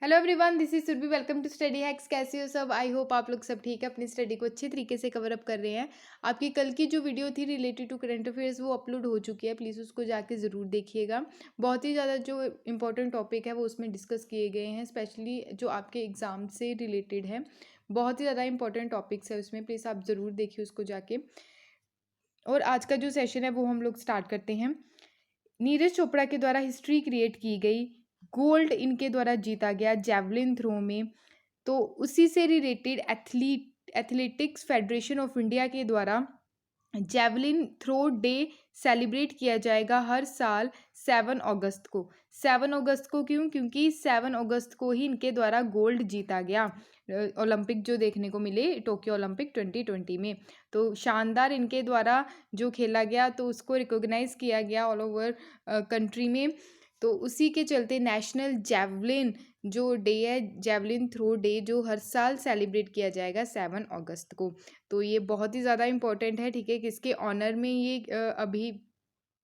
Hello everyone, this is Surbhi. Welcome to study hacks. कैसे हो सब? आई होप आप लोग सब ठीक है, अपनी स्टडी को अच्छे तरीके से कवर अप कर रहे हैं। आपकी कल की जो वीडियो थी रिलेटेड टू करंट अफेयर्स वो अपलोड हो चुकी है, प्लीज़ उसको जाके ज़रूर देखिएगा। बहुत ही ज़्यादा जो इंपॉर्टेंट टॉपिक है वो उसमें डिस्कस किए गए हैं, स्पेशली जो आपके एग्ज़ाम से रिलेटेड है। बहुत ही ज़्यादा इंपॉर्टेंट टॉपिक्स है उसमें, प्लीज़ आप ज़रूर देखिए उसको जाके। और आज का जो सेशन है वो हम लोग स्टार्ट करते हैं। नीरज चोपड़ा के द्वारा हिस्ट्री क्रिएट की गई, गोल्ड इनके द्वारा जीता गया जेवलिन थ्रो में। तो उसी से related athletics federation of India के द्वारा जेवलिन थ्रो डे सेलिब्रेट किया जाएगा हर साल 7 अगस्त को। 7 अगस्त को क्यों? क्योंकि 7 अगस्त को ही इनके द्वारा गोल्ड जीता गया, ओलंपिक जो देखने को मिले टोक्यो ओलंपिक 2020 में। तो शानदार इनके द्वारा जो खेला गया तो उसको रिकॉग्नाइज किया गया ऑल ओवर कंट्री में। तो उसी के चलते नेशनल जेवलिन जो डे है, जेवलिन थ्रो डे, जो हर साल सेलिब्रेट किया जाएगा 7 अगस्त को। तो ये बहुत ही ज़्यादा इम्पोर्टेंट है, ठीक है। किसके ऑनर में ये अभी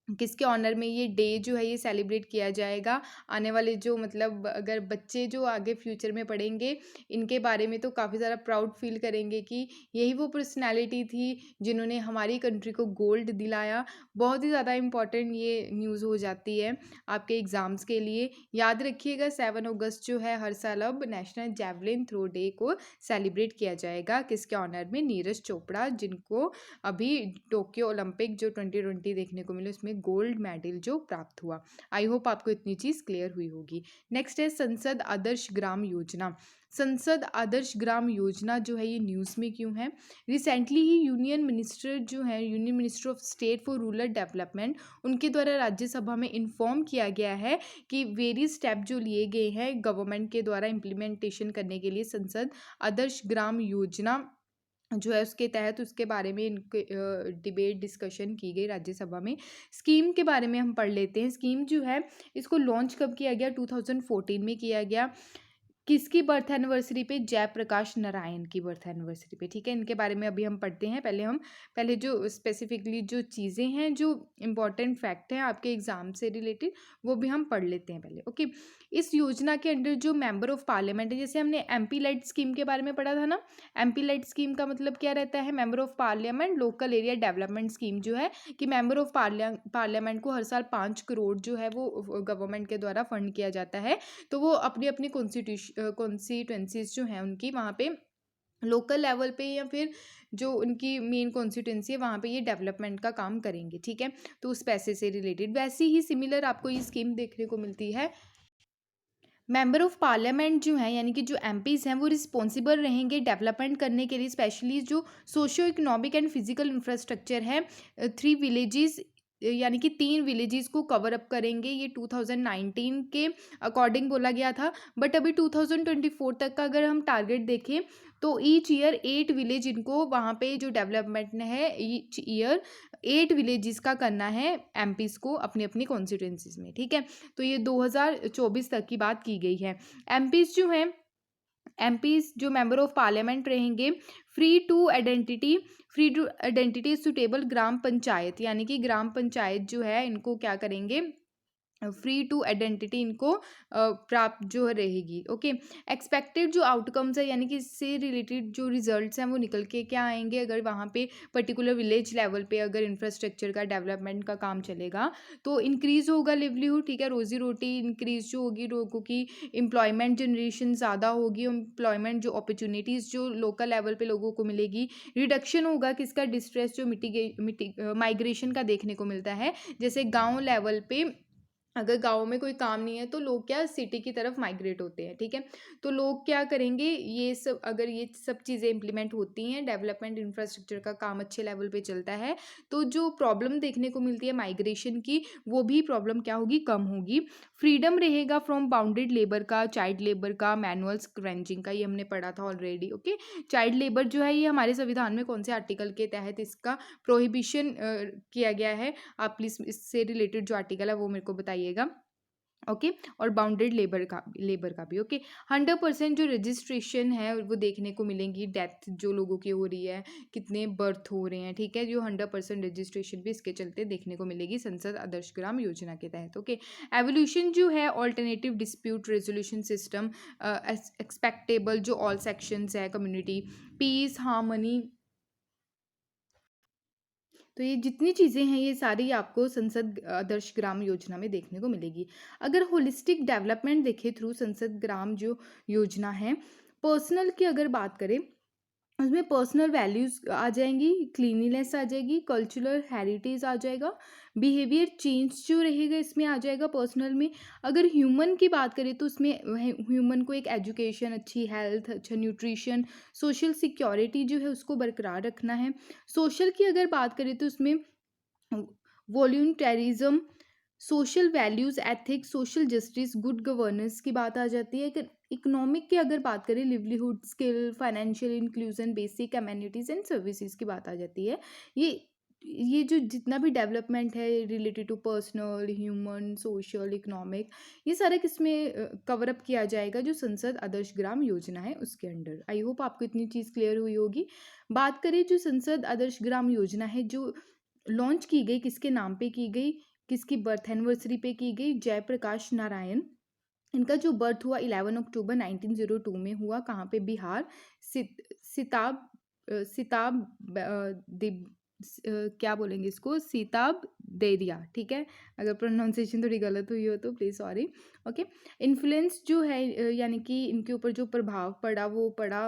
किसके ऑनर में ये डे जो है ये सेलिब्रेट किया जाएगा? आने वाले जो मतलब अगर बच्चे जो आगे फ्यूचर में पढ़ेंगे इनके बारे में तो काफ़ी ज़्यादा प्राउड फील करेंगे कि यही वो पर्सनालिटी थी जिन्होंने हमारी कंट्री को गोल्ड दिलाया। बहुत ही ज़्यादा इम्पॉर्टेंट ये न्यूज़ हो जाती है आपके एग्ज़ाम्स के लिए। याद रखिएगा 7 अगस्त जो है हर साल अब नेशनल जेवलिन थ्रो डे को सेलिब्रेट किया जाएगा। किसके ऑनर में? नीरज चोपड़ा, जिनको अभी टोक्यो ओलंपिक जो 2020 देखने को मिले उसमें गोल्ड मेडल जो प्राप्त हुआ। आई होप आपको इतनी चीज़ क्लियर हुई होगी। नेक्स्ट है संसद आदर्श ग्राम योजना। संसद आदर्श ग्राम योजना जो है ये न्यूज़ में क्यों है? रिसेंटली ही यूनियन मिनिस्टर जो है, union minister of state for rural development, उनके द्वारा राज्यसभा में इन्फॉर्म किया गया है कि वेरियस स्टेप जो लिए गए हैं गवर्नमेंट के द्वारा इम्प्लीमेंटेशन करने के लिए संसद आदर्श ग्राम योजना जो है उसके तहत उसके बारे में इनके डिबेट डिस्कशन की गई राज्यसभा में। स्कीम के बारे में हम पढ़ लेते हैं। स्कीम जो है इसको लॉन्च कब किया गया? 2014 में किया गया। किसकी बर्थ एनिवर्सरी पे? जयप्रकाश नारायण की बर्थ एनिवर्सरी पे, ठीक है। इनके बारे में अभी हम पढ़ते हैं। पहले जो स्पेसिफिकली जो चीज़ें हैं, जो इम्पोर्टेंट फैक्ट हैं आपके एग्जाम से रिलेटेड, वो भी हम पढ़ लेते हैं पहले, ओके। इस योजना के अंडर जो मेंबर ऑफ पार्लियामेंट है, जैसे हमने एमपी लाइट स्कीम के बारे में पढ़ा था ना। एमपी लाइट स्कीम का मतलब क्या रहता है? Member of parliament local area development scheme जो है कि मेंबर ऑफ पार्लियामेंट को हर साल 5 करोड़ जो है वो गवर्नमेंट के द्वारा फंड किया जाता है। तो वो अपनी अपनी कॉन्स्टिट्यूंसीज जो हैं उनकी वहाँ पे लोकल लेवल पे या फिर जो उनकी मेन कॉन्स्टिट्यूंसी है वहाँ पे ये डेवलपमेंट का काम करेंगे, ठीक है। तो उस पैसे से रिलेटेड वैसी ही सिमिलर आपको ये स्कीम देखने को मिलती है। मेंबर ऑफ पार्लियामेंट जो हैं यानी कि जो एमपीज़ हैं वो रिस्पॉन्सिबल रहेंगे डेवलपमेंट करने के लिए, स्पेशली जो socio economic and physical infrastructure है। 3 विलेजेस यानी कि 3 विलेजेस को कवर अप करेंगे। ये 2019 के अकॉर्डिंग बोला गया था, बट अभी 2024 तक का अगर हम टारगेट देखें तो ईच ईयर 8 विलेज इनको वहाँ पे जो डेवलपमेंट है ईच ईयर 8 विलेजेस का करना है एमपीज़ को अपनी अपनी कॉन्स्टिट्यूंसीज में, ठीक है। तो ये 2024 तक की बात की गई है। एमपीज़ जो हैं, एमपीज़ जो मेंबर ऑफ पार्लियामेंट रहेंगे, फ्री टू आइडेंटिटी सुटेबल ग्राम पंचायत, यानी कि ग्राम पंचायत जो है इनको क्या करेंगे? फ्री टू आइडेंटिटी इनको प्राप्त जो रहेगी, ओके। एक्सपेक्टेड जो आउटकम्स है यानी कि इससे रिलेटेड जो रिजल्ट्स हैं वो निकल के क्या आएंगे अगर वहाँ पे पर्टिकुलर विलेज लेवल पे अगर इंफ्रास्ट्रक्चर का डेवलपमेंट का काम चलेगा तो इंक्रीज़ होगा लिवलीहुड, ठीक है। रोजी रोटी इंक्रीज़ जो होगी, लोगों की एम्प्लॉयमेंट जनरेशन ज़्यादा होगी, एम्प्लॉयमेंट जो अपॉर्चुनिटीज़ जो लोकल लेवल पे लोगों को मिलेगी, रिडक्शन होगा किसका? डिस्ट्रेस जो माइग्रेशन का देखने को मिलता है। जैसे गाँव लेवल पे अगर गाँव में कोई काम नहीं है तो लोग क्या सिटी की तरफ माइग्रेट होते हैं, ठीक है। तो लोग क्या करेंगे? ये सब अगर ये सब चीज़ें इंप्लीमेंट होती हैं, डेवलपमेंट इंफ्रास्ट्रक्चर का काम अच्छे लेवल पे चलता है, तो जो प्रॉब्लम देखने को मिलती है माइग्रेशन की वो भी प्रॉब्लम क्या होगी? कम होगी। फ्रीडम रहेगा फ्रॉम बाउंडेड लेबर का, चाइल्ड लेबर का, मैनुअल स्क्रैंचिंग का, ये हमने पढ़ा था ऑलरेडी, ओके। चाइल्ड लेबर जो है ये हमारे संविधान में कौन से आर्टिकल के तहत इसका प्रोहिबिशन किया गया है? आप प्लीज़ इससे रिलेटेड जो आर्टिकल है वो मेरे को बताइएगा। ओके और बाउंडेड लेबर का भी ओके। 100% जो रजिस्ट्रेशन है वो देखने को मिलेंगी, डेथ जो लोगों की हो रही है, कितने बर्थ हो रहे हैं, ठीक है, जो 100% रजिस्ट्रेशन भी इसके चलते देखने को मिलेगी संसद आदर्श ग्राम योजना के तहत ओके। एवोल्यूशन जो है ऑल्टरनेटिव डिस्प्यूट रेजोल्यूशन सिस्टम, एक्सपेक्टेबल जो ऑल सेक्शंस है, कम्युनिटी पीस हार्मनी, तो ये जितनी चीज़ें हैं ये सारी आपको संसद आदर्श ग्राम योजना में देखने को मिलेगी। अगर होलिस्टिक डेवलपमेंट देखें थ्रू संसद ग्राम जो योजना है, पर्सनल की अगर बात करें, उसमें पर्सनल वैल्यूज़ आ जाएंगी, क्लीनिनेस आ जाएगी, कल्चरल हेरिटेज आ जाएगा, बिहेवियर चेंज जो रहेगा इसमें आ जाएगा पर्सनल में। अगर ह्यूमन की बात करें तो उसमें ह्यूमन को एक एजुकेशन, अच्छी हेल्थ, अच्छा न्यूट्रिशन, सोशल सिक्योरिटी जो है उसको बरकरार रखना है। सोशल की अगर बात करें तो उसमें volunteerism, social values, ethics, social justice, good governance की बात आ जाती है। अगर इकोनॉमिक की अगर बात करें, livelihood, skill, financial inclusion, basic amenities and services की बात आ जाती है। ये जो जितना भी डेवलपमेंट है related to personal, human, social, economic, ये सारा किसमें कवर अप किया जाएगा, जो संसद आदर्श ग्राम योजना है उसके अंडर। आई होप आपको इतनी चीज़ क्लियर हुई होगी। बात करें जो संसद आदर्श ग्राम योजना है, जो लॉन्च की गई, किसके नाम पे की गई, किसकी बर्थ एनिवर्सरी पे की गई, जयप्रकाश नारायण। इनका जो बर्थ हुआ 11 अक्टूबर 1902 में हुआ, कहाँ पे, बिहार, सिताब सिताब क्या बोलेंगे इसको, सीताब देरिया, ठीक है, अगर प्रोनाउंसिएशन थोड़ी गलत हुई हो तो प्लीज़ सॉरी ओके। इन्फ्लुएंस जो है यानी कि इनके ऊपर जो प्रभाव पड़ा वो पड़ा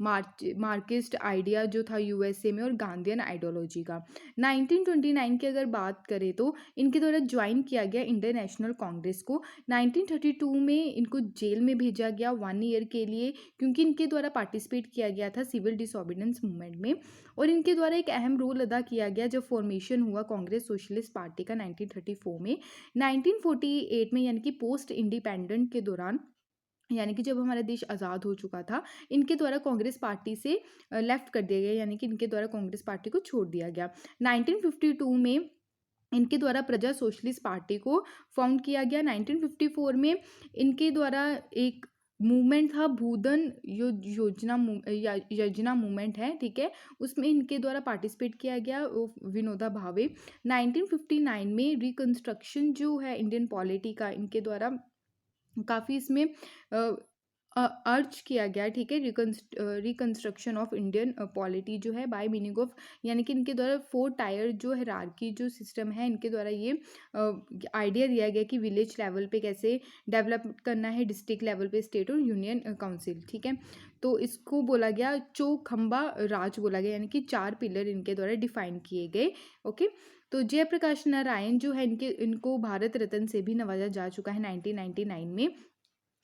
मार्क्सिस्ट आइडिया जो था यूएसए में, और गांधीयन आइडियोलॉजी का। 1929 की अगर बात करें तो इनके द्वारा ज्वाइन किया गया इंडियन नेशनल कांग्रेस को। 1932 में इनको जेल में भेजा गया 1 ईयर के लिए, क्योंकि इनके द्वारा पार्टिसिपेट किया गया था सिविल डिसऑर्डिनेंस मूवमेंट में, और इनके द्वारा एक अहम रोल अदा किया गया जब फॉर्मेशन हुआ कांग्रेस सोशलिस्ट पार्टी का 1934 में। 1948 में यानी कि पोस्ट इंडिपेंडेंट के दौरान, यानी कि जब हमारा देश आज़ाद हो चुका था, इनके द्वारा कांग्रेस पार्टी से लेफ्ट कर दिया गया, यानी कि इनके द्वारा कांग्रेस पार्टी को छोड़ दिया गया। 1952 में इनके द्वारा प्रजा सोशलिस्ट पार्टी को फाउंड किया गया। 1954 में इनके द्वारा एक मूवमेंट था भूधन योजना मूवमेंट है, ठीक है, उसमें इनके द्वारा पार्टिसिपेट किया गया, विनोदा भावे। 1959 में रिकंस्ट्रक्शन जो है इंडियन पॉलिटी का, इनके द्वारा काफ़ी इसमें अर्ज किया गया, ठीक है, रिकंस्ट्रक्शन ऑफ इंडियन पॉलिटी जो है बाय मीनिंग ऑफ, यानी कि इनके द्वारा 4 टायर जो हायरार्की जो सिस्टम है, इनके द्वारा ये आइडिया दिया गया कि विलेज लेवल पे कैसे डेवलप करना है, डिस्ट्रिक्ट लेवल पे, स्टेट और यूनियन काउंसिल, ठीक है। तो इसको बोला गया चौखंबा राज बोला गया, यानी कि 4 पिलर इनके द्वारा डिफाइन किए गए ओके। तो जयप्रकाश नारायण जो है इनको भारत रत्न से भी नवाजा जा चुका है 1999 में।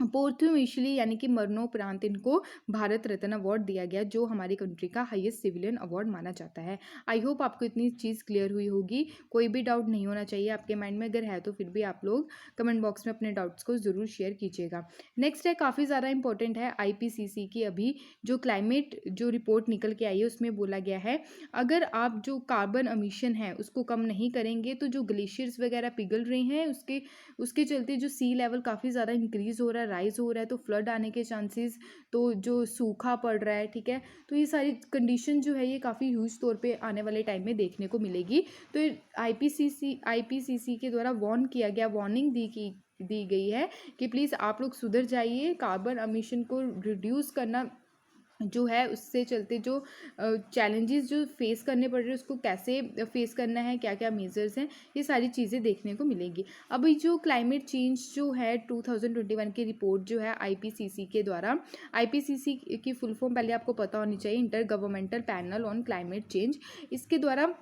पोर्थ्यूमिशली यानी कि मरणोपरांत इनको भारत रत्न अवार्ड दिया गया, जो हमारी कंट्री का हाईएस्ट सिविलियन अवार्ड माना जाता है। आई होप आपको इतनी चीज़ क्लियर हुई होगी, कोई भी डाउट नहीं होना चाहिए आपके माइंड में, अगर है तो फिर भी आप लोग कमेंट बॉक्स में अपने डाउट्स को ज़रूर शेयर कीजिएगा। नेक्स्ट है, काफ़ी ज़्यादा इंपॉर्टेंट है, आईपीसीसी की अभी जो क्लाइमेट जो रिपोर्ट निकल के आई है उसमें बोला गया है, अगर आप जो कार्बन एमिशन है उसको कम नहीं करेंगे तो जो ग्लेशियर्स वगैरह पिघल रहे हैं उसके चलते जो सी लेवल काफ़ी ज़्यादा इंक्रीज़ हो रहा है, राइज हो रहा है, तो फ्लड आने के चांसेस, तो जो सूखा पड़ रहा है, ठीक है, तो ये सारी कंडीशन जो है ये काफ़ी ह्यूज तौर पे आने वाले टाइम में देखने को मिलेगी। तो आईपीसीसी के द्वारा वार्निंग दी गई है कि प्लीज़ आप लोग सुधर जाइए, कार्बन एमिशन को रिड्यूस करना जो है, उससे चलते जो चैलेंजेस जो फेस करने पड़ रहे हैं उसको कैसे फेस करना है, क्या क्या मेजर्स हैं, ये सारी चीज़ें देखने को मिलेंगी। अभी जो क्लाइमेट चेंज जो है 2021 की रिपोर्ट जो है आईपीसीसी के द्वारा, आईपीसीसी की फुल फॉर्म पहले आपको पता होनी चाहिए, inter governmental panel on climate change, इसके द्वारा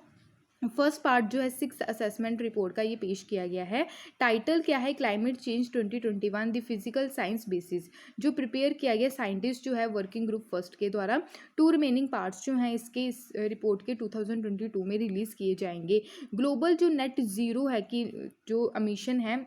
फर्स्ट पार्ट जो है 6th असेसमेंट रिपोर्ट का ये पेश किया गया है। टाइटल क्या है, climate change 2021 the physical science basis, जो प्रिपेयर किया गया साइंटिस्ट जो है वर्किंग ग्रुप फर्स्ट के द्वारा। 2 रिमेनिंग पार्ट्स जो हैं इस रिपोर्ट के 2022 में रिलीज़ किए जाएंगे। ग्लोबल जो नेट ज़ीरो है कि जो एमिशन है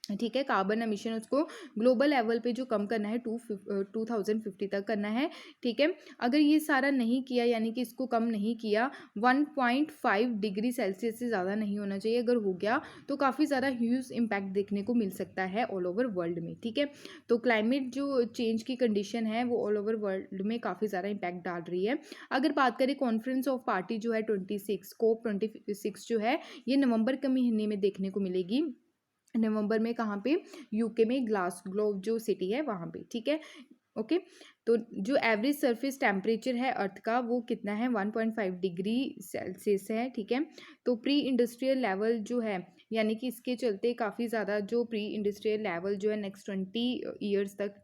ठीक है। कार्बन एमिशन उसको ग्लोबल लेवल पे जो कम करना है 2050 तक करना है। ठीक है। अगर ये सारा नहीं किया, यानी कि इसको कम नहीं किया, 1.5 डिग्री सेल्सियस से ज़्यादा नहीं होना चाहिए। अगर हो गया तो काफ़ी ज़्यादा ह्यूज इम्पैक्ट देखने को मिल सकता है ऑल ओवर वर्ल्ड में। ठीक है। तो क्लाइमेट जो चेंज की कंडीशन है वो ऑल ओवर वर्ल्ड में काफ़ी ज़्यादा इम्पैक्ट डाल रही है। अगर बात करें कॉन्फ्रेंस ऑफ पार्टी जो है 26 COP26 जो है, ये नवंबर के महीने में देखने को मिलेगी। नवंबर में कहाँ पे? यूके में ग्लासगो जो सिटी है वहाँ पे। ठीक है। ओके। तो जो एवरेज सरफेस टेम्परेचर है अर्थ का वो कितना है? 1.5 डिग्री सेल्सियस है। ठीक है। तो प्री इंडस्ट्रियल लेवल जो है, यानी कि इसके चलते काफ़ी ज़्यादा जो प्री इंडस्ट्रियल लेवल जो है नेक्स्ट 20 ईयर्स तक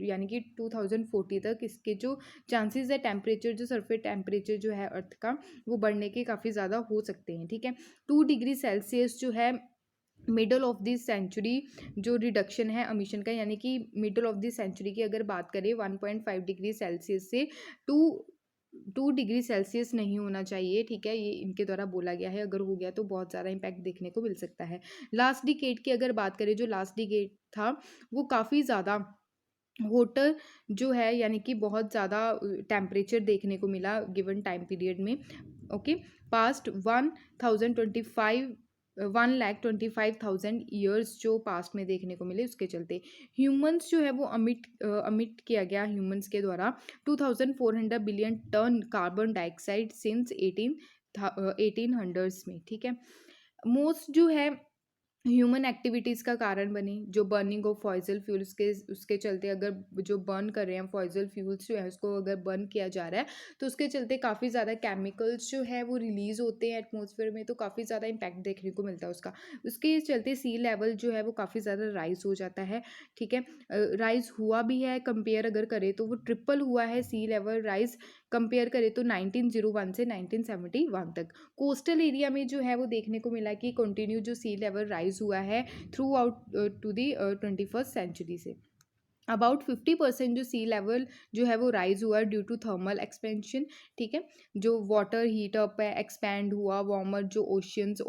यानी कि 2040 तक इसके जो चांसेस है टेम्परेचर, जो सरफेस टेम्परेचर जो है अर्थ का, वो बढ़ने के काफ़ी ज़्यादा हो सकते हैं। ठीक है। 2 डिग्री सेल्सियस जो है मिडल ऑफ दिस सेंचुरी जो रिडक्शन है एमिशन का, यानी कि मिडल ऑफ दिस सेंचुरी की अगर बात करें 1.5 डिग्री सेल्सियस से टू 2 डिग्री सेल्सियस नहीं होना चाहिए। ठीक है। ये इनके द्वारा बोला गया है। अगर हो गया तो बहुत ज़्यादा इम्पैक्ट देखने को मिल सकता है। लास्ट डिकेड की अगर बात करें, जो लास्ट डिकेड था वो काफ़ी ज़्यादा होटल जो है, यानी कि बहुत ज़्यादा टेम्परेचर देखने को मिला गिवन टाइम पीरियड में। ओके। पास्ट 1,25,000 ईयर्स जो पास्ट में देखने को मिले, उसके चलते ह्यूमंस जो है वो अमिट किया गया ह्यूमंस के द्वारा 2400 billion ton carbon dioxide since 1800s में। ठीक है। मोस्ट जो है ह्यूमन एक्टिविटीज़ का कारण बनी, जो बर्निंग ऑफ फॉसिल फ्यूल्स के उसके चलते, अगर जो बर्न कर रहे हैं फॉसिल फ्यूल्स जो है उसको अगर बर्न किया जा रहा है तो उसके चलते काफ़ी ज़्यादा केमिकल्स जो है वो रिलीज़ होते हैं एटमॉस्फेयर में, तो काफ़ी ज़्यादा इम्पैक्ट देखने को मिलता है उसका। उसके चलते सी लेवल जो है वो काफ़ी ज़्यादा राइज हो जाता है। ठीक है। राइज हुआ भी है, कंपेयर अगर करें तो वो ट्रिपल हुआ है सी लेवल राइज, कंपेयर करें तो 1901 से 1971 तक। कोस्टल एरिया में जो है वो देखने को मिला कि कंटिन्यू जो सी लेवल राइज हुआ है throughout to the 21st century से। अबाउट 50% जो सी लेवल जो है वो राइज हुआ ड्यू टू थर्मल एक्सपेंशन। ठीक है। जो वाटर हीट अप है, एक्सपैंड हुआ, वार्मर जो ओशियंस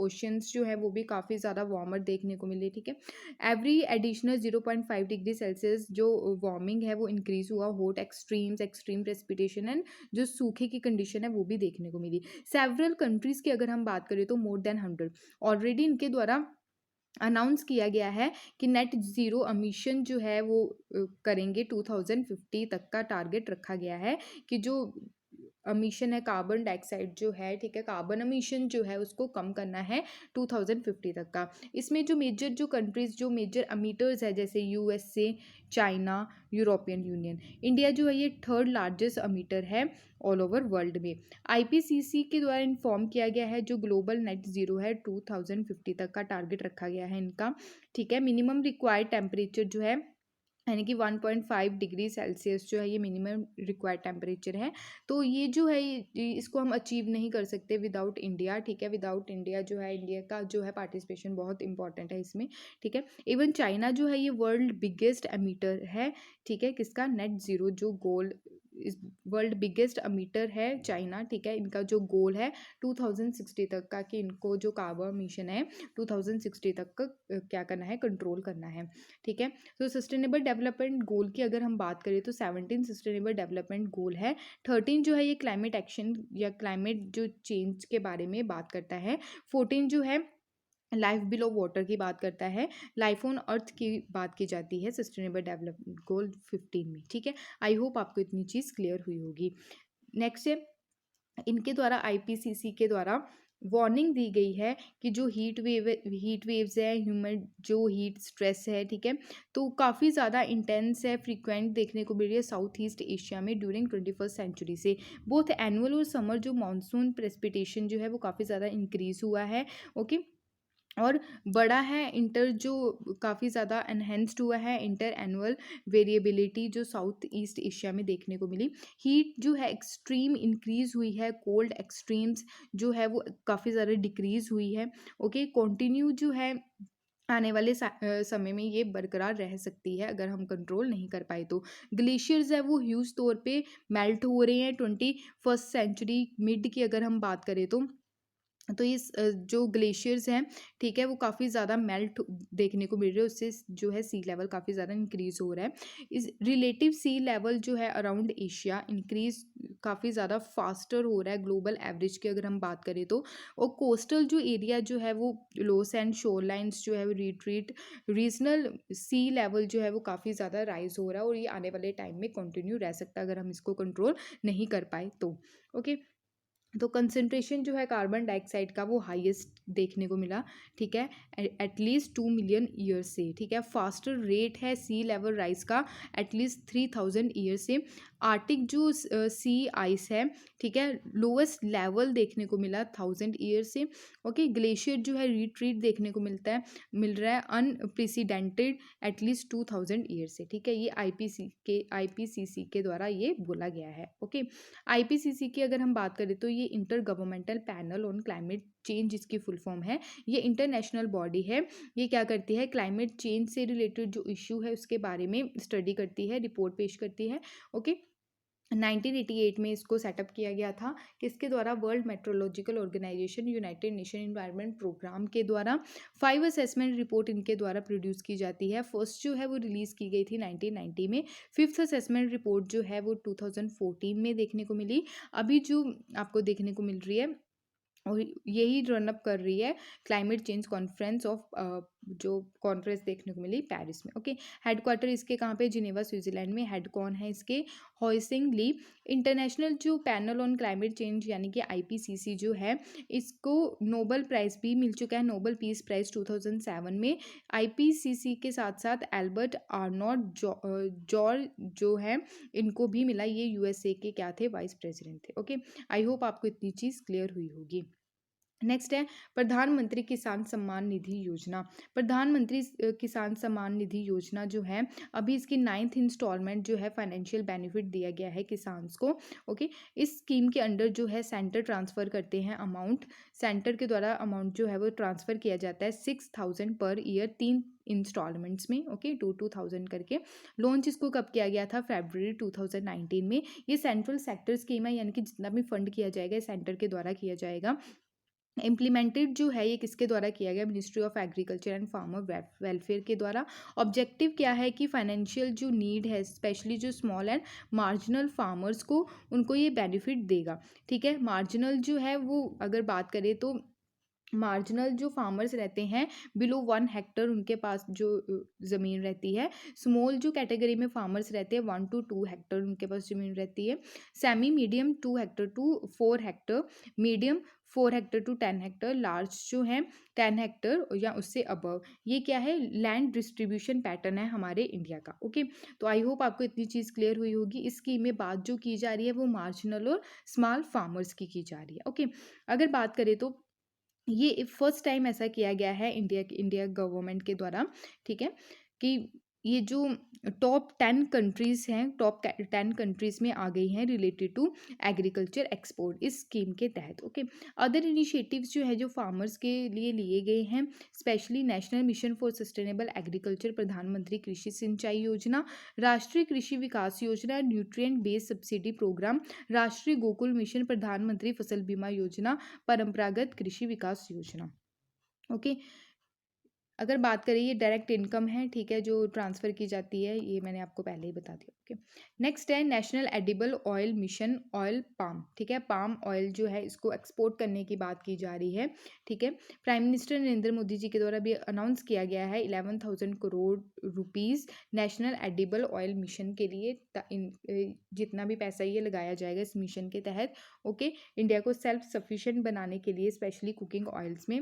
जो है वो भी काफ़ी ज़्यादा वार्मर देखने को मिले। ठीक है। एवरी एडिशनल 0.5 डिग्री सेल्सियस जो वार्मिंग है वो इंक्रीज हुआ। Hot extremes, extreme precipitation and जो सूखे की कंडीशन है वो भी देखने को मिली। सेवरल कंट्रीज़ की अगर हम बात करें तो मोर देन 100 ऑलरेडी इनके द्वारा अनाउंस किया गया है कि नेट ज़ीरो एमिशन जो है वो करेंगे। 2050 तक का टारगेट रखा गया है कि जो एमिशन है कार्बन डाइऑक्साइड जो है, ठीक है, कार्बन एमिशन जो है उसको कम करना है 2050 तक का। इसमें जो मेजर जो कंट्रीज़ जो मेजर एमिटर्स है जैसे USA, China, European union, India जो है ये थर्ड लार्जेस्ट एमिटर है ऑल ओवर वर्ल्ड में। आईपीसीसी के द्वारा इन्फॉर्म किया गया है जो ग्लोबल नेट ज़ीरो है 2050 तक का टारगेट रखा गया है इनका। ठीक है। मिनिमम रिक्वायर्ड टेम्परेचर जो है, यानी कि 1.5 डिग्री सेल्सियस जो है ये मिनिमम रिक्वायर्ड टेम्परेचर है। तो ये जो है इसको हम अचीव नहीं कर सकते विदाउट इंडिया। ठीक है। विदाउट इंडिया जो है, इंडिया का जो है पार्टिसिपेशन बहुत इंपॉर्टेंट है इसमें। ठीक है। इवन चाइना जो है ये वर्ल्ड बिगेस्ट एमीटर है। ठीक है। किसका? नेट ज़ीरो जो गोल, इस वर्ल्ड बिगेस्ट एमीटर है चाइना। ठीक है। इनका जो गोल है 2060 तक का, कि इनको जो कार्बन एमिशन है 2060 तक का क्या करना है, कंट्रोल करना है। ठीक है। तो सस्टेनेबल डेवलपमेंट गोल की अगर हम बात करें तो 17 सस्टेनेबल डेवलपमेंट गोल है। 13 जो है ये क्लाइमेट एक्शन या क्लाइमेट जो चेंज के बारे में बात करता है। 14 जो है लाइफ बिलो वाटर की बात करता है। लाइफ ऑन अर्थ की बात की जाती है सस्टेनेबल डेवलपमेंट गोल 15 में। ठीक है। आई होप आपको इतनी चीज़ क्लियर हुई होगी। नेक्स्ट है, इनके द्वारा आईपीसीसी के द्वारा वार्निंग दी गई है कि जो हीट वेव्स है, ह्यूमन जो हीट स्ट्रेस है, ठीक है, तो काफ़ी ज़्यादा इंटेंस है, फ्रीक्वेंट देखने को मिल रही है साउथ ईस्ट एशिया में ड्यूरिंग 21st सेंचुरी से। बोथ एनुअल और समर जो मानसून प्रेसिपिटेशन जो है वो काफ़ी ज़्यादा इंक्रीज हुआ है। ओके। और बड़ा है इंटर जो काफ़ी ज़्यादा एनहेंस्ड हुआ है इंटर एनुअल वेरिएबिलिटी जो साउथ ईस्ट एशिया में देखने को मिली। हीट जो है एक्सट्रीम इंक्रीज हुई है, कोल्ड एक्सट्रीम्स जो है वो काफ़ी ज़्यादा डिक्रीज हुई है। ओके। कंटिन्यू जो है आने वाले समय में ये बरकरार रह सकती है अगर हम कंट्रोल नहीं कर पाए तो। ग्लेशियर्स है वो ह्यूज तौर पे मेल्ट हो रहे हैं 21st सेंचुरी मिड की अगर हम बात करें तो। तो जो ग्लेशियर्स हैं, ठीक है, वो काफ़ी ज़्यादा मेल्ट देखने को मिल रहे हैं, उससे जो है सी लेवल काफ़ी ज़्यादा इंक्रीज़ हो रहा है। इस रिलेटिव सी लेवल जो है अराउंड एशिया इंक्रीज़ काफ़ी ज़्यादा फास्टर हो रहा है ग्लोबल एवरेज की अगर हम बात करें तो। और कोस्टल जो एरिया जो है वो लोस एंड शोर लाइन्स जो है वो रिट्रीट, रीजनल सी लेवल जो है वो काफ़ी ज़्यादा राइज हो रहा है और ये आने वाले टाइम में कंटिन्यू रह सकता है अगर हम इसको कंट्रोल नहीं कर पाए तो। ओके, तो कंसंट्रेशन जो है कार्बन डाइऑक्साइड का वो हाईएस्ट देखने को मिला, ठीक है, एटलीस्ट 2 मिलियन ईयर से, ठीक है। फास्टर रेट है सी लेवल राइज का एटलीस्ट 3000 ईयर से। आर्टिक जो सी आइस है, ठीक है, लोएस्ट लेवल देखने को मिला 1000 ईयर से। ओके, ग्लेशियर जो है रिट्रीट देखने को मिल रहा है अनप्रेसिडेंटेड एटलीस्ट 2000 ईयर से, ठीक है। ये आईपीसीसी के द्वारा ये बोला गया है। ओके, आईपीसीसी की अगर हम बात करें तो ये inter governmental panel on climate change इसकी फुल फॉर्म है। ये इंटरनेशनल बॉडी है। ये क्या करती है, क्लाइमेट चेंज से रिलेटेड जो इशू है उसके बारे में स्टडी करती है, रिपोर्ट पेश करती है। ओके, 1988 में इसको सेटअप किया गया था, किसके द्वारा, world meteorological organisation, united nation environment programme के द्वारा। 5 असेसमेंट रिपोर्ट इनके द्वारा प्रोड्यूस की जाती है। फर्स्ट जो है वो रिलीज़ की गई थी 1990 में। 5th असेसमेंट रिपोर्ट जो है वो 2014 में देखने को मिली। अभी जो आपको देखने को मिल रही है और यही रन अप कर रही है क्लाइमेट चेंज कॉन्फ्रेंस ऑफ जो कॉन्फ्रेंस देखने को मिली पेरिस में। ओके, हेडक्वार्टर इसके कहाँ पे, जिनेवा स्विट्जरलैंड में। हेड कौन है इसके, हॉइसिंग ली। इंटरनेशनल जो पैनल ऑन क्लाइमेट चेंज यानी कि आईपीसीसी जो है, इसको नोबेल प्राइज़ भी मिल चुका है, नोबेल पीस प्राइज़ 2007 में। आईपीसीसी के साथ साथ एल्बर्ट आर्नोल्ड जॉर्ज जो है इनको भी मिला, ये यूएसए के क्या थे, वाइस प्रेसिडेंट थे। ओके, आई होप आपको इतनी चीज़ क्लियर हुई होगी। नेक्स्ट है प्रधानमंत्री किसान सम्मान निधि योजना। प्रधानमंत्री किसान सम्मान निधि योजना जो है, अभी इसकी 9th इंस्टॉलमेंट जो है फाइनेंशियल बेनिफिट दिया गया है किसान्स को। ओके, इस स्कीम के अंडर जो है सेंटर ट्रांसफ़र करते हैं अमाउंट, सेंटर के द्वारा अमाउंट जो है वो ट्रांसफ़र किया जाता है 6000 पर ईयर 3 इंस्टॉलमेंट्स में। ओके, 2,000 करके। लॉन्च इसको कब किया गया था, फरवरी 2019 में। ये सेंट्रल सेक्टर स्कीम है, यानी कि जितना भी फंड किया जाएगा सेंटर के द्वारा किया जाएगा। इम्प्लीमेंटेड जो है ये किसके द्वारा किया गया, ministry of agriculture and farmer welfare के द्वारा। ऑब्जेक्टिव क्या है कि फाइनेंशियल जो नीड है स्पेशली जो स्मॉल एंड मार्जिनल फार्मर्स को, उनको ये बेनिफिट देगा, ठीक है। मार्जिनल जो है वो अगर बात करें तो मार्जिनल जो फार्मर्स रहते हैं बिलो 1 हेक्टर उनके पास जो ज़मीन रहती है। स्मॉल जो कैटेगरी में फार्मर्स रहते हैं 1 to 2 हेक्टर उनके पास ज़मीन रहती है। Semi medium 2 hectare to 4 hectare, medium 4 hectare to 10 hectare, large जो है 10 हेक्टर या उससे अबव। ये क्या है, लैंड डिस्ट्रीब्यूशन पैटर्न है हमारे इंडिया का। ओके, तो आई होप आपको इतनी चीज़ क्लियर हुई होगी। इस स्कीम में बात जो की जा रही है वो मार्जिनल और स्मॉल फार्मर्स की जा रही है। ओके, अगर बात करें तो ये फर्स्ट टाइम ऐसा किया गया है इंडिया गवर्नमेंट के द्वारा, ठीक है, कि ये जो टॉप 10 कंट्रीज़ हैं, टॉप 10 कंट्रीज़ में आ गई हैं रिलेटेड टू एग्रीकल्चर एक्सपोर्ट इस स्कीम के तहत। ओके, अदर इनिशिएटिव्स जो है जो फार्मर्स के लिए गए हैं, specially national mission for sustainable agriculture, प्रधानमंत्री कृषि सिंचाई योजना, राष्ट्रीय कृषि विकास योजना, न्यूट्रिएंट बेस्ड सब्सिडी प्रोग्राम, राष्ट्रीय गोकुल मिशन, प्रधानमंत्री फसल बीमा योजना, परंपरागत कृषि विकास योजना। ओके, अगर बात करें ये डायरेक्ट इनकम है, ठीक है, जो ट्रांसफ़र की जाती है, ये मैंने आपको पहले ही बता दिया। ओके, नेक्स्ट है national edible oil mission, oil palm, ठीक है, पाम ऑयल जो है इसको एक्सपोर्ट करने की बात की जा रही है, ठीक है। प्राइम मिनिस्टर नरेंद्र मोदी जी के द्वारा भी अनाउंस किया गया है 11,000 crore rupees national edible oil mission के लिए। जितना भी पैसा ये लगाया जाएगा इस मिशन के तहत, ओके, इंडिया को सेल्फ सफिशिएंट बनाने के लिए, स्पेशली कुकिंग ऑयल्स में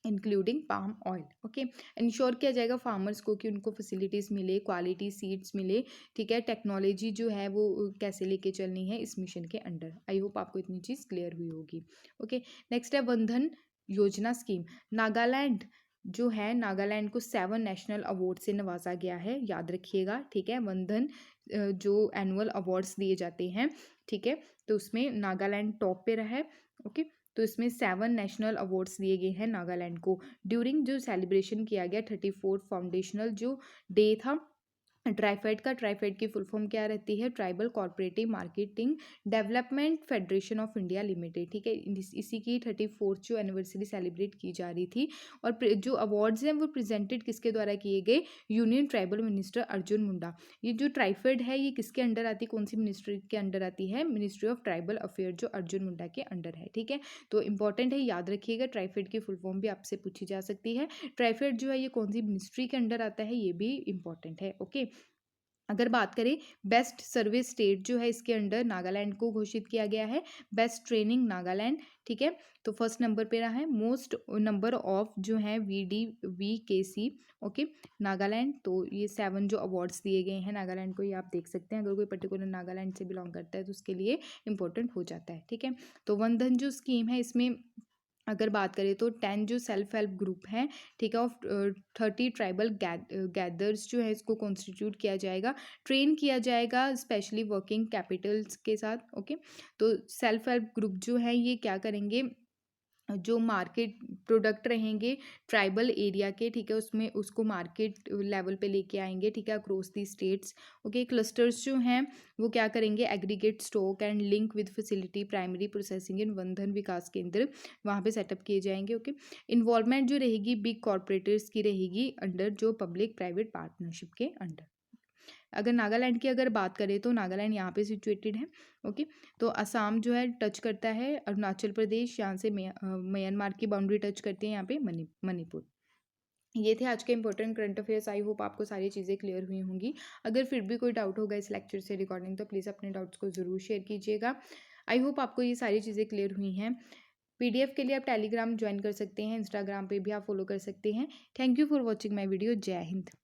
including palm oil. Okay, ensure किया जाएगा फार्मर्स को कि उनको फैसिलिटीज़ मिले, क्वालिटी सीड्स मिले, ठीक है। टेक्नोलॉजी जो है वो कैसे लेके चलनी है इस मिशन के अंडर। आई होप आपको इतनी चीज़ क्लियर हुई होगी। ओके, नेक्स्ट है वंधन योजना स्कीम। नागालैंड जो है, नागालैंड को 7 नेशनल अवार्ड से नवाजा गया है, याद रखिएगा, ठीक है। वंधन जो एनुअल अवार्ड्स दिए जाते हैं, ठीक है, तो उसमें नागालैंड टॉप पे रहा है। ओके, तो इसमें 7 नेशनल अवार्ड्स दिए गए हैं नागालैंड को। ड्यूरिंग जो सेलिब्रेशन किया गया 34 फाउंडेशनल जो डे था ट्राइफेड की फुल फॉर्म क्या रहती है? Tribal corporative marketing development federation of India limited, ठीक है। इसी की 34th जो एनिवर्सरी सेलिब्रेट की जा रही थी। और जो अवार्ड्स हैं वो प्रेजेंटेड किसके द्वारा किए गए? Union tribal minister Arjun Munda. ये जो ट्राइफेड है ये किसके अंडर आती है, कौन सी मिनिस्ट्री के अंडर आती है? मिनिस्ट्री ऑफ ट्राइबल अफेयर जो अर्जुन मुंडा के अंडर है, ठीक है। तो इंपॉर्टेंट है, याद रखिएगा। ट्राइफेड की फुल फॉर्म भी आपसे पूछी जा सकती है। ट्राइफेड जो है ये कौन सी मिनिस्ट्री के अंडर आता है, ये भी इंपॉर्टेंट है, ओके। अगर बात करें बेस्ट सर्विस स्टेट जो है, इसके अंडर नागालैंड को घोषित किया गया है। बेस्ट ट्रेनिंग नागालैंड, ठीक है। तो फर्स्ट नंबर पे रहा है। मोस्ट नंबर ऑफ जो है VDVKC, ओके, नागालैंड। तो ये 7 जो अवार्ड्स दिए गए हैं नागालैंड को, ये आप देख सकते हैं। अगर कोई पर्टिकुलर नागालैंड से बिलोंग करता है तो उसके लिए इंपॉर्टेंट हो जाता है, ठीक है। तो वन धन जो स्कीम है, इसमें अगर बात करें तो 10 जो सेल्फ हेल्प ग्रुप हैं, ठीक है, ऑफ 30 ट्राइबल गैदर्स जो है इसको कॉन्स्टिट्यूट किया जाएगा, ट्रेन किया जाएगा स्पेशली वर्किंग कैपिटल्स के साथ, ओके। तो सेल्फ हेल्प ग्रुप जो है ये क्या करेंगे? जो मार्केट प्रोडक्ट रहेंगे ट्राइबल एरिया के, ठीक है, उसमें उसको मार्केट लेवल पे लेके आएंगे, ठीक है, across the states, okay. Clusters जो हैं वो क्या करेंगे? Aggregate stock and link with facility primary processing in Vandhan Vikas Kendra वहाँ पे सेटअप किए जाएंगे, ओके। इन्वॉल्वमेंट जो रहेगी बिग कॉरपोरेटर्स की रहेगी अंडर जो पब्लिक प्राइवेट पार्टनरशिप के अंडर। अगर नागालैंड की अगर बात करें तो नागालैंड यहाँ पे सिचुएटेड है, ओके। तो असम जो है टच करता है अरुणाचल प्रदेश, यहाँ से म्यांमार की बाउंड्री टच करती है यहाँ पे मणिपुर। ये थे आज के important current affairs. I hope आपको सारी चीज़ें क्लियर हुई होंगी। अगर फिर भी कोई डाउट होगा इस लेक्चर से रिकॉर्डिंग तो प्लीज़ अपने डाउट्स को ज़रूर शेयर कीजिएगा। आई होप आपको ये सारी चीज़ें क्लियर हुई हैं। PDF के लिए आप टेलीग्राम ज्वाइन कर सकते हैं, इंस्टाग्राम पे भी आप फॉलो कर सकते हैं। Thank you for watching my video. जय हिंद।